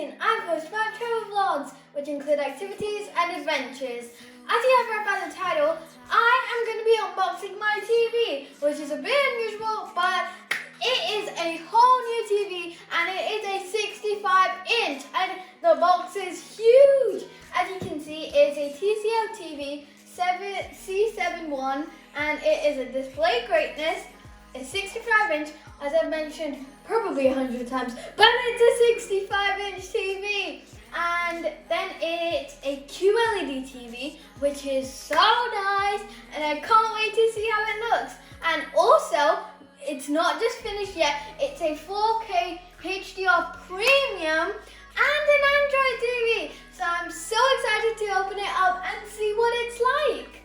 2019, I post my travel vlogs, which include activities and adventures. As you have read by the title, I am going to be unboxing my TV, which is a bit unusual, but it is a whole new TV and it is a 65-inch and the box is huge. As you can see, it's a TCL TV C71 and it is a display greatness. It's 65-inch, as I've mentioned probably 100 times, but it's a 65-inch TV. And then it's a QLED TV, which is so nice, and I can't wait to see how it looks. And also, it's not just finished yet, it's a 4K HDR premium and an Android TV. So I'm so excited to open it up and see what it's like.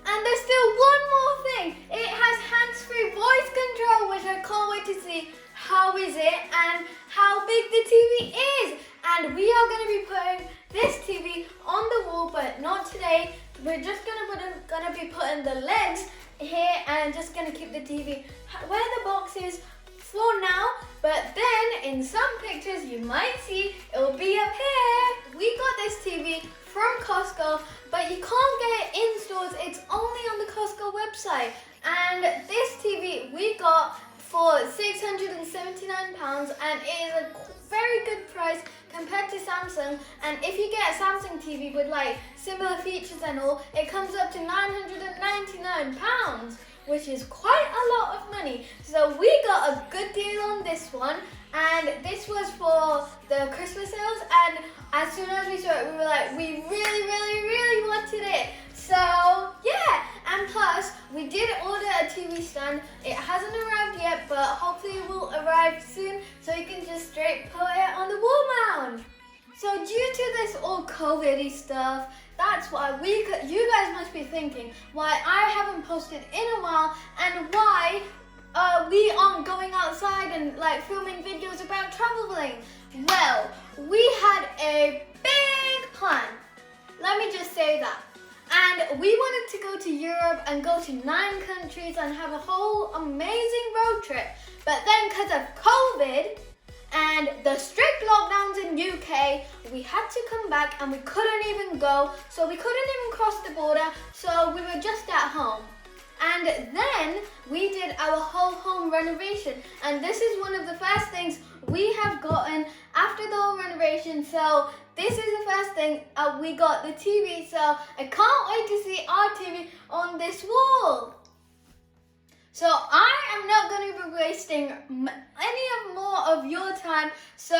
And there's still one more thing. It has hands-free voice control, which I can't wait to see how is it and how big the TV is. And we are going to be putting this TV on the wall, but not today. We're just gonna be putting the legs here and just gonna keep the TV where the box is for now. But then in some pictures you might see it will be up here. We got this TV from Costco, but you can't get it in stores. It's only on the Costco website. And this TV we got for £679, and it is a very good price compared to Samsung. And if you get a Samsung TV with like similar features and all, it comes up to £999, which is quite a lot of money. So we got a good deal on this one, and this was for the Christmas sales, and as soon as we saw it, we were like, we really wanted it. So yeah, and plus we did order a TV stand. It hasn't arrived yet, but hopefully it will arrive soon, so you can just straight put it on the wall mount. So due to this all COVID-y stuff, that's why you guys must be thinking why I haven't posted in a while and why we aren't going outside and like filming videos about traveling. Well, we had a big plan. Let me just say that. And we wanted to go to Europe and go to 9 countries and have a whole amazing road trip. But then because of COVID and the strict lockdowns in UK, we had to come back and we couldn't even go. So we couldn't even cross the border. So we were just at home. And then we did our whole home renovation. And this is one of the first things we have gotten after the whole renovation. So this is the first thing we got, the TV. So I can't wait to see our TV on this wall. So I am not going to be wasting any more of your time. So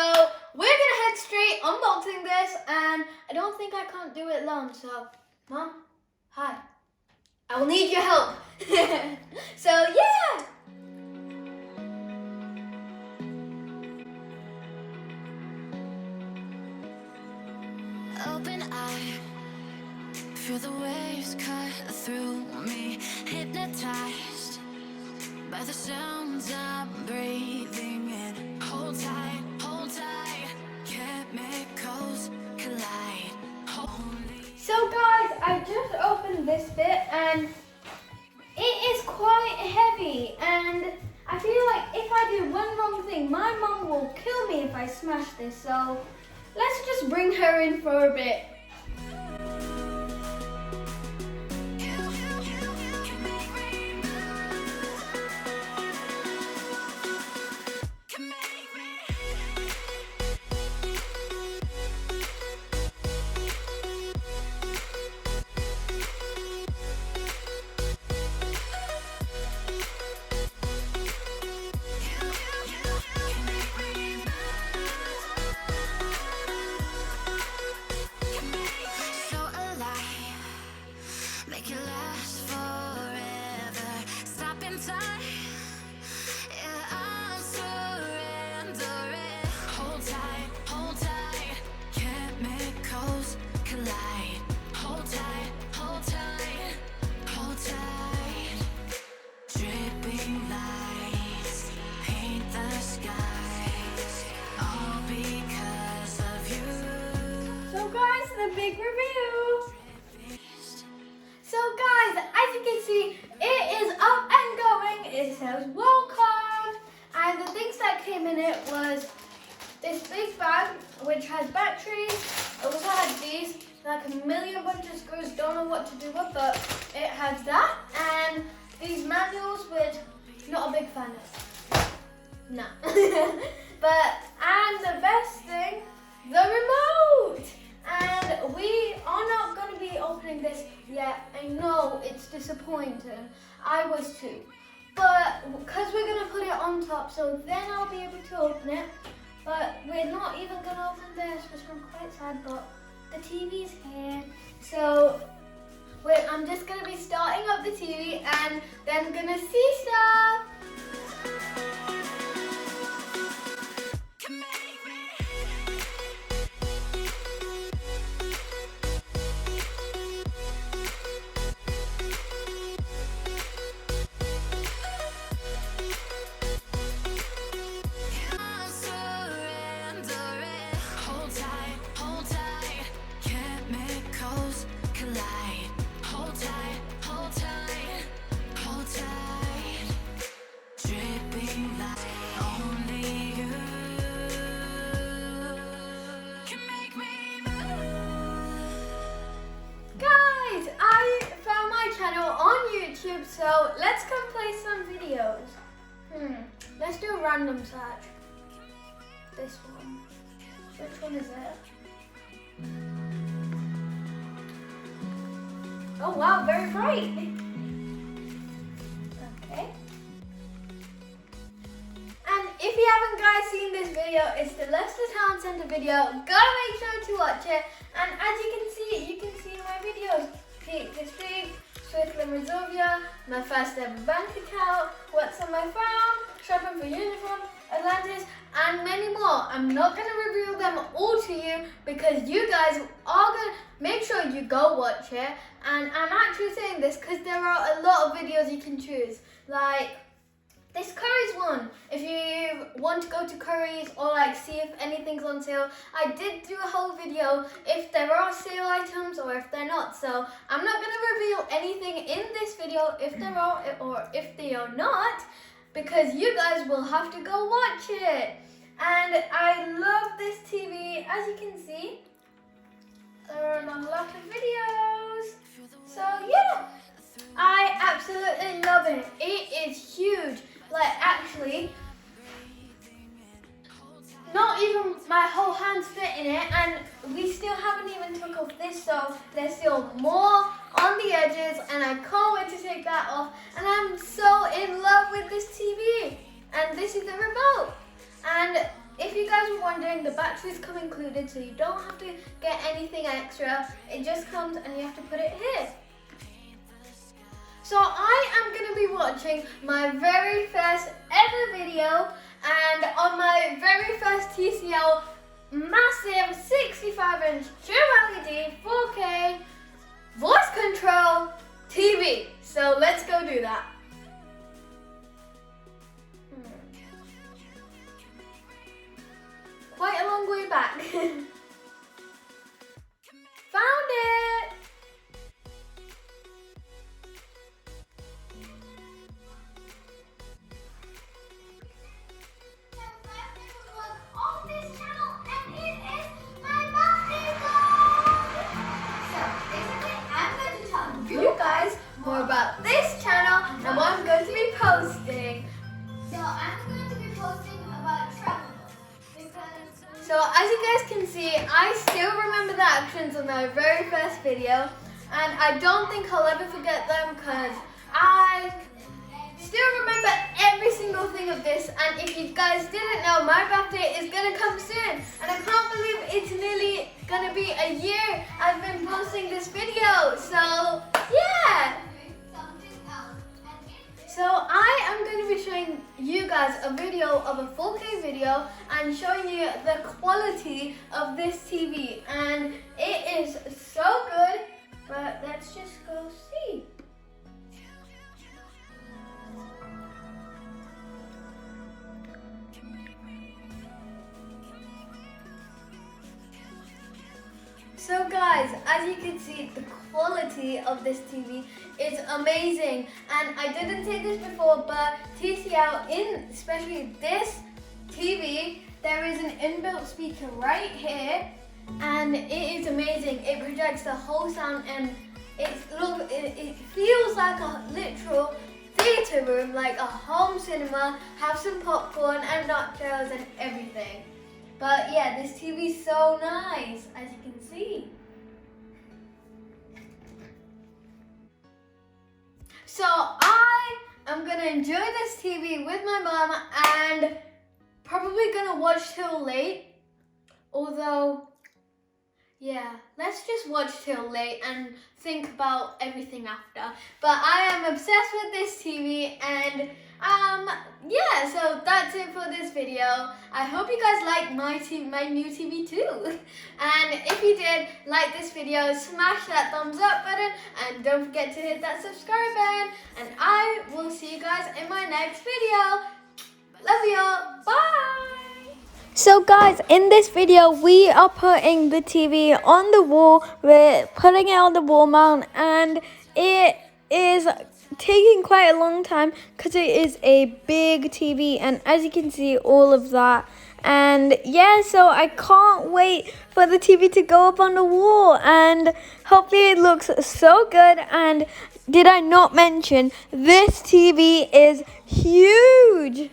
we're going to head straight unboxing this. And I don't think I can't do it long. So Mom, hi. I will need your help. So yeah. Open eye, feel the waves cut through me, hypnotized by the sounds I'm breathing in. Hold tight, chemicals collide. So guys, I just opened this bit and it is quite heavy, and I feel like if I do one wrong thing, my mom will kill me if I smash this. So let's just bring her in for a bit. Make it last forever. Stop in time. Yeah, I'm surrendering. Hold tight. Chemicals collide. Hold tight. Dripping lights paint the skies, all because of you. So guys, the big review. So guys, as you can see, it is up and going. It says welcome, and the things that came in it was this big bag which has batteries. It also has these, like a million bunch of screws, don't know what to do with, but it has that. And these manuals, which not a big fan of. No. And the best thing, the remote. And we are not going to be opening this yet. I know it's disappointing. I was too. But because we're going to put it on top, so then I'll be able to open it. But we're not even going to open this, which I'm quite sad, but the TV's here. So I'm just going to be starting up the TV and then going to see stuff. So let's come play some videos. Let's do a random search. This one. Which one is it? Oh wow, very bright. Okay. And if you haven't guys seen this video, it's the Leicester Town Centre video. Gotta make sure to watch it. And as you can see my videos. Peak District, Switzerland Resolvia, my first ever bank account, what's on my phone, shopping for uniform, Atlantis, and many more. I'm not going to reveal them all to you because you guys are going to make sure you go watch it. And I'm actually saying this because there are a lot of videos you can choose. Like this Curry's one. If you want to go to Curry's or like see if anything's on sale, I did do a whole video if there are sale items or if they're not. So I'm not going to reveal anything in this video if there are or if they are not, because you guys will have to go watch it. And I love this TV, as you can see. There are a lot of videos. So yeah, I absolutely love it. It is huge. Like actually, not even my whole hands fit in it, and we still haven't even took off this, so there's still more on the edges, and I can't wait to take that off. And I'm so in love with this TV. And this is the remote. And if you guys were wondering, the batteries come included, so you don't have to get anything extra. It just comes and you have to put it here. So I am going to be watching my very first ever video, and on my very first TCL massive 65-inch QLED 4K voice control TV. So let's go do that. Quite a long way back. Found it! More about this channel and what I'm going to be posting. So I'm going to be posting about travel because... So as you guys can see, I still remember the actions of my very first video, and I don't think I'll ever forget them because I still remember every single thing of this. And if you guys didn't know, my birthday is going to come soon, and I can't believe it's nearly going to be a year I've been posting this video. So yeah. So I am going to be showing you guys a video of a 4K video and showing you the quality of this TV, and it is so good, but let's just go see. So guys, as you can see, the quality of this TV is amazing, and I didn't say this before, but TCL, especially this TV, there is an inbuilt speaker right here, and it is amazing. It projects the whole sound, and it feels like a literal theatre room, like a home cinema. Have some popcorn and nachos and everything. But yeah, this TV is so nice, as you can see. So I am gonna enjoy this TV with my mom and probably gonna watch till late. Although, yeah, let's just watch till late and think about everything after. But I am obsessed with this TV, and yeah, so that's it for this video. I hope you guys like my new TV too. And if you did like this video, smash that thumbs up button and don't forget to hit that subscribe button. And I will see you guys in my next video. Love y'all. Bye. So guys, in this video, we are putting the TV on the wall. We're putting it on the wall mount, and it is taking quite a long time because it is a big TV, and as you can see, all of that. And yeah, so I can't wait for the TV to go up on the wall, and hopefully it looks so good. And did I not mention, this TV is huge.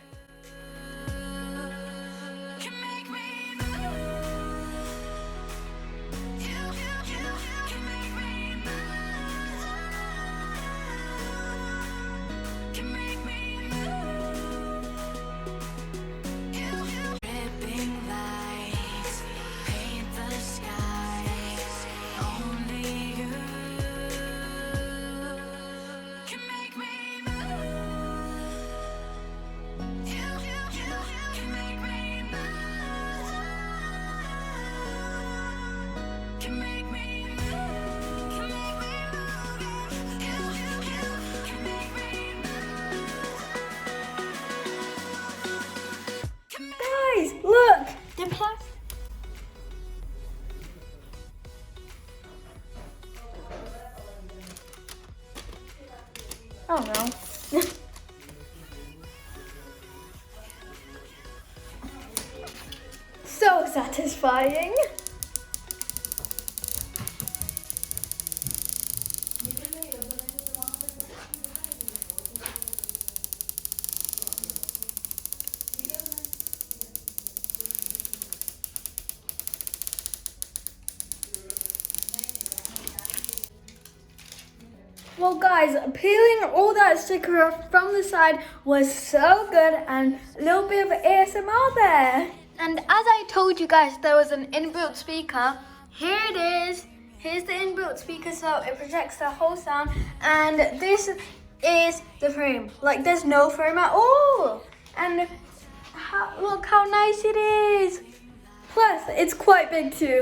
Guys, look! The plastic. Oh no. So satisfying. Well guys, peeling all that sticker off from the side was so good, and a little bit of ASMR there. And as I told you guys, there was an inbuilt speaker. Here it is. Here's the inbuilt speaker, so it projects the whole sound. And this is the frame. Like, there's no frame at all. And look how nice it is. Plus, it's quite big too.